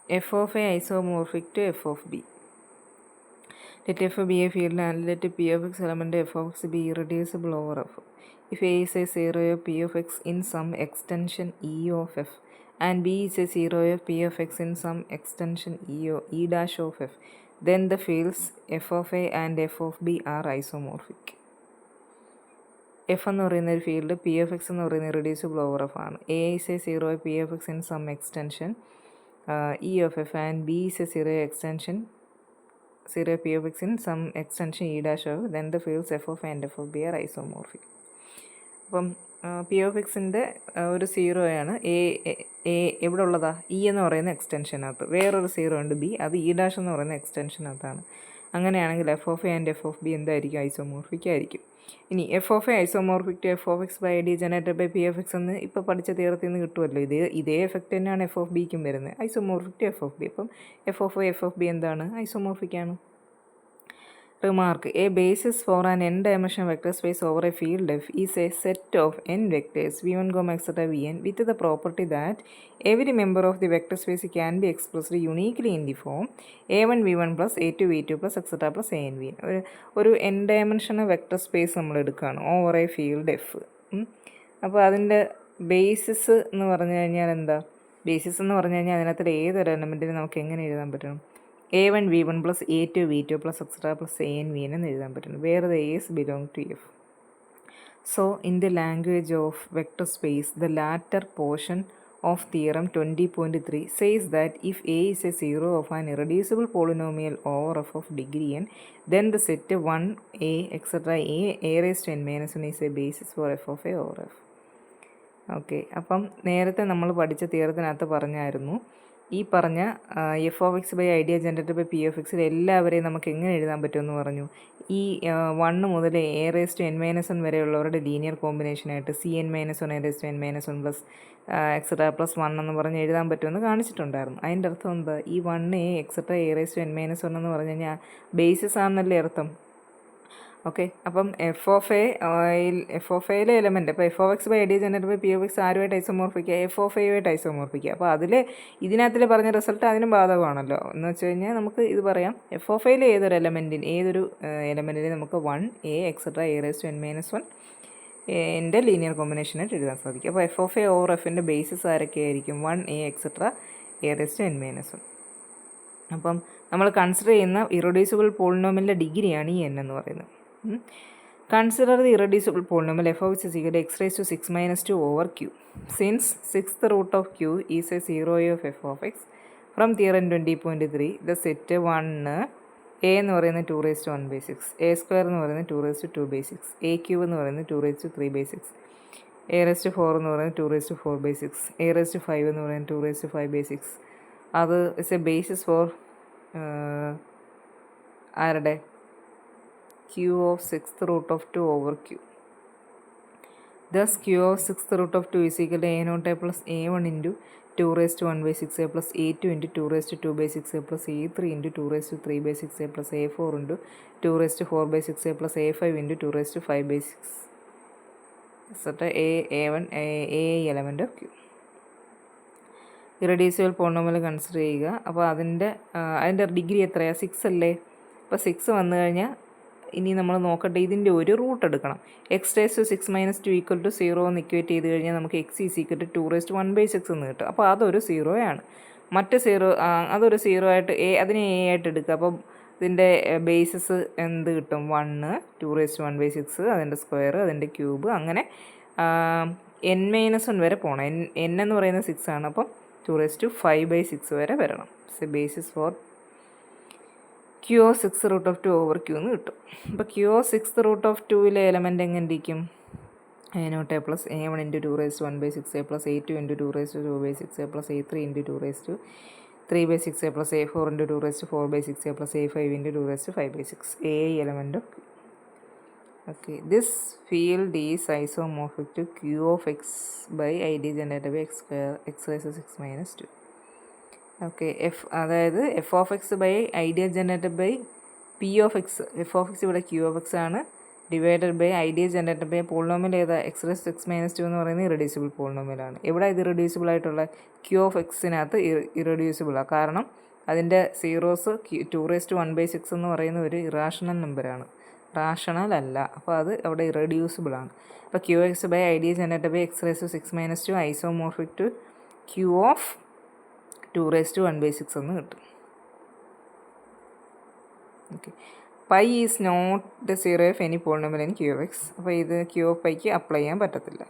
f of a isomorphic to f of b. Let f be a field and let p of x element f of x be irreducible over f. If a is a zero of p of x in some extension e of f and b is a zero of p of x in some extension e dash of f, then the fields f of a and f of b are isomorphic. F എന്ന് പറയുന്ന ഒരു field p f x എന്ന് പറയുന്ന irreducible over f ആണ്. A is a zero p f x in some extension e of f and b is a zero extension zero p f x in some extension e dash of then the fields f of and f of b are isomorphic. അപ്പം p of എക്സിൻ്റെ ഒരു സീറോയാണ് A എവിടെ ഉള്ളതാ E എന്ന് പറയുന്ന എക്സ്റ്റൻഷനകത്ത്, വേറൊരു zero ഉണ്ട് B, അത് ഇ ഡാഷ് എന്ന് പറയുന്ന എക്സ്റ്റൻഷനകത്താണ്. അങ്ങനെയാണെങ്കിൽ f of a and f of b എന്തായിരിക്കും? ഐസോമോർഫിക് ആയിരിക്കും. ഇനി f of a isomorphic to F of X by d generated by p f x എന്ന് ഇപ്പോൾ പഠിച്ച തിയറത്തിൽ നിന്ന് കിട്ടുമല്ലോ. ഇതേ എഫക്റ്റ് തന്നെയാണ് എഫ് ഓഫ് ബിക്കും വരുന്നത്, isomorphic to F of B. അപ്പം F of A F of B എന്താണ്? ഐസോമോർഫിക് ആണ്. Remark: a basis for an n-dimensional vector space over a field F is a set of n vectors v1, etc. vn with the property that every member of the vector space can be expressed uniquely in the form a1 v1 plus a2 v2 plus etc. plus an vn. ഒരു n-dimensional vector space നമ്മൾ എടുക്കുകയാണ് over A field F. അപ്പോൾ അതിൻ്റെ basis എന്ന് പറഞ്ഞു കഴിഞ്ഞാൽ എന്താ? Basis എന്ന് പറഞ്ഞു കഴിഞ്ഞാൽ അതിനകത്ത് ഏതൊരു എലമെൻറ്റിന് നമുക്ക് എങ്ങനെ എഴുതാൻ പറ്റണം? a1 v1 plus a2 v2 plus etc. plus an vn എന്ന് എഴുതാൻ പറ്റുന്നു, where the a's belong to f. So in the language of vector space, the latter portion of theorem 20.3 says that if a is a zero of an irreducible polynomial over f of degree n, then the set 1 a etc. a raised to n minus 1 is a basis for f of a over f. Okay, അപ്പം നേരത്തെ നമ്മൾ പഠിച്ച തിയറത്തിനകത്ത് പറഞ്ഞായിരുന്നു ഈ പറഞ്ഞ f of X by idea generated by p f എക്സിൽ എല്ലാവരെയും നമുക്ക് എങ്ങനെ എഴുതാൻ പറ്റുമെന്ന് പറഞ്ഞു. ഈ 1 മുതൽ A raise to N minus 1 വരെയുള്ളവരുടെ ലീനിയർ കോമ്പിനേഷനായിട്ട് C N minus 1 A raise to N minus 1 plus etcetera plus 1 എന്ന് പറഞ്ഞ് എഴുതാൻ പറ്റുമെന്ന് കാണിച്ചിട്ടുണ്ടായിരുന്നു. അതിൻ്റെ അർത്ഥം എന്താ? ഈ 1 A etcetera A raise to N minus 1 എന്ന് പറഞ്ഞു കഴിഞ്ഞാൽ ബേസിസ് ആണെന്നല്ലേ അർത്ഥം. ഓക്കെ, അപ്പം എഫ് ഓഫ് എയിലെ എലമെൻറ്റ്, അപ്പോൾ F of X by idea generated by P of X ആരുമായിട്ട് ഐസോമോർഫിക്കുക? F of എയുമായിട്ട് ഐസോമോർഫിക്കുക. അപ്പോൾ ഇതിനകത്തിൽ പറഞ്ഞ റിസൾട്ട് അതിനും ബാധകമാണല്ലോ. എന്ന് വെച്ച് കഴിഞ്ഞാൽ നമുക്ക് ഇത് പറയാം, എഫ് ഓഫ് എയിലെ ഏതൊരു എലമെൻറ്റിന് നമുക്ക് 1 A etcetera A raise to N minus 1 എൻ്റെ ലീനിയർ കോമ്പിനേഷനായിട്ട് എഴുതാൻ സാധിക്കും. അപ്പോൾ എഫ് ഓഫ് എ ഓവർ എഫിൻ്റെ ബേസിസ് ആരൊക്കെയായിരിക്കും? 1 A etcetera A raise to N minus 1. അപ്പം നമ്മൾ കൺസിഡർ ചെയ്യുന്ന ഇറഡ്യൂസിബിൾ പോളിനോമിയലിൻ്റെ ഡിഗ്രിയാണ് ഈ എൻ എന്ന് പറയുന്നത്. Consider the irreducible polynomial f of x is equal to x raised to 6 minus 2 over q. Since sixth root of q is a zero of f of x, from theorem 20.3 the set 1 a എന്ന് പറയുന്നത് 2 raised to 1 by 6, a square എന്ന് പറയുന്നത് 2 raised to 2 by 6, a cube എന്ന് പറയുന്നത് 2 raised to 3 by 6, a raised to 4 എന്ന് പറയുന്നത് 2 raised to 4 by 6, a raised to 5 എന്ന് പറയുന്നത് 2 raised to 5 by 6. അത് ഇസ് എ ബേസിസ് ഫോർ ആരുടെ? q of sixth root of 2 over q. Thus q of sixth root of 2 is equal to a naught a plus a1 into 2 raised to 1 by 6 a plus a2 into 2 raised to 2 by 6 a plus a3 into 2 raised to 3 by 6 a plus a4 into 2 raised to 4 by 6 a plus a5 into 2 raised to 5 by 6 etc. a1 a element of q. Irreducible polynomial consider ചെയ്യുക. അപ്പോൾ അതിൻ്റെ degree എത്രയാണ്? 6 അല്ലേ? അപ്പോൾ 6 വന്നു കഴിഞ്ഞാൽ ഇനി നമ്മൾ നോക്കട്ടെ, ഇതിൻ്റെ ഒരു റൂട്ട് എടുക്കണം. X raise to 6 minus 2 equal to 0 എന്ന് ഇക്വേറ്റ് ചെയ്ത് കഴിഞ്ഞാൽ നമുക്ക് x is equal to 2 raise to 1 by 6 എന്ന് കിട്ടും. അപ്പോൾ അതൊരു 0 ആണ്. മറ്റ് 0 അതൊരു 0 ആയിട്ട് അതിനെ എ ആയിട്ട് എടുക്കുക. അപ്പം ഇതിൻ്റെ ബേസിസ് എന്ത് കിട്ടും? 1 2 റേസ് ടു 1 by 6 അതിൻ്റെ സ്ക്വയർ അതിൻ്റെ ക്യൂബ് അങ്ങനെ n മൈനസ് 1 വരെ പോകണം. n എന്ന് പറയുന്നത് 6 ആണ്. അപ്പം 2 റേസ് ടു 5 by 6 വരെ വരണം. It's A basis for q of 6th root of 2 over q എന്ന് കിട്ടും. അപ്പോൾ q of 6th root of 2ലെ എലമെൻറ്റ് എങ്ങനെ ഇരിക്കും? a naught a plus a1 into 2 raised to 1 by 6 a plus a2 into 2 raised to 2 by 6 a plus a3 into 2 raised to 3 by 6 a plus a4 into 2 raised to 4 by 6 a plus a5 into 2 raised to 5 by 6 a element of q. Okay, this field is isomorphic to q of x by id generated by x square x raised to 6 minus 2. Okay, അതായത് f of X by idea generated by P of x. F of x ഇവിടെ q of x ആണ്, divided by idea generated by polynomial ഏതാ x raise 6 - 2 എന്ന് പറയുന്നത് irreducible പോളിനോമിയലാണ്. ഇവിടെ ഇത് irreducible ആയിട്ടുള്ള ക്യൂ ഓഫ് എക്സിനകത്ത് ഇറഡ്യൂസിബിളാണ്. കാരണം അതിൻ്റെ സീറോസ് 2⁻⁴ എന്ന് പറയുന്ന ഒരു ഇറാഷണൽ നമ്പറാണ്, റാഷണൽ അല്ല. അപ്പോൾ അത് അവിടെ ഇറഡ്യൂസിബിൾ ആണ്. അപ്പോൾ q x by idea generated by x raise 6 - 2 isomorphic to q of 2⁻⁴ എന്ന് കിട്ടും. Okay, pi is not the zero of any polynomial in q of x. അപ്പോൾ ഇത് ക്യൂ ഓഫ് പൈക്ക് അപ്ലൈ ചെയ്യാൻ പറ്റത്തില്ല.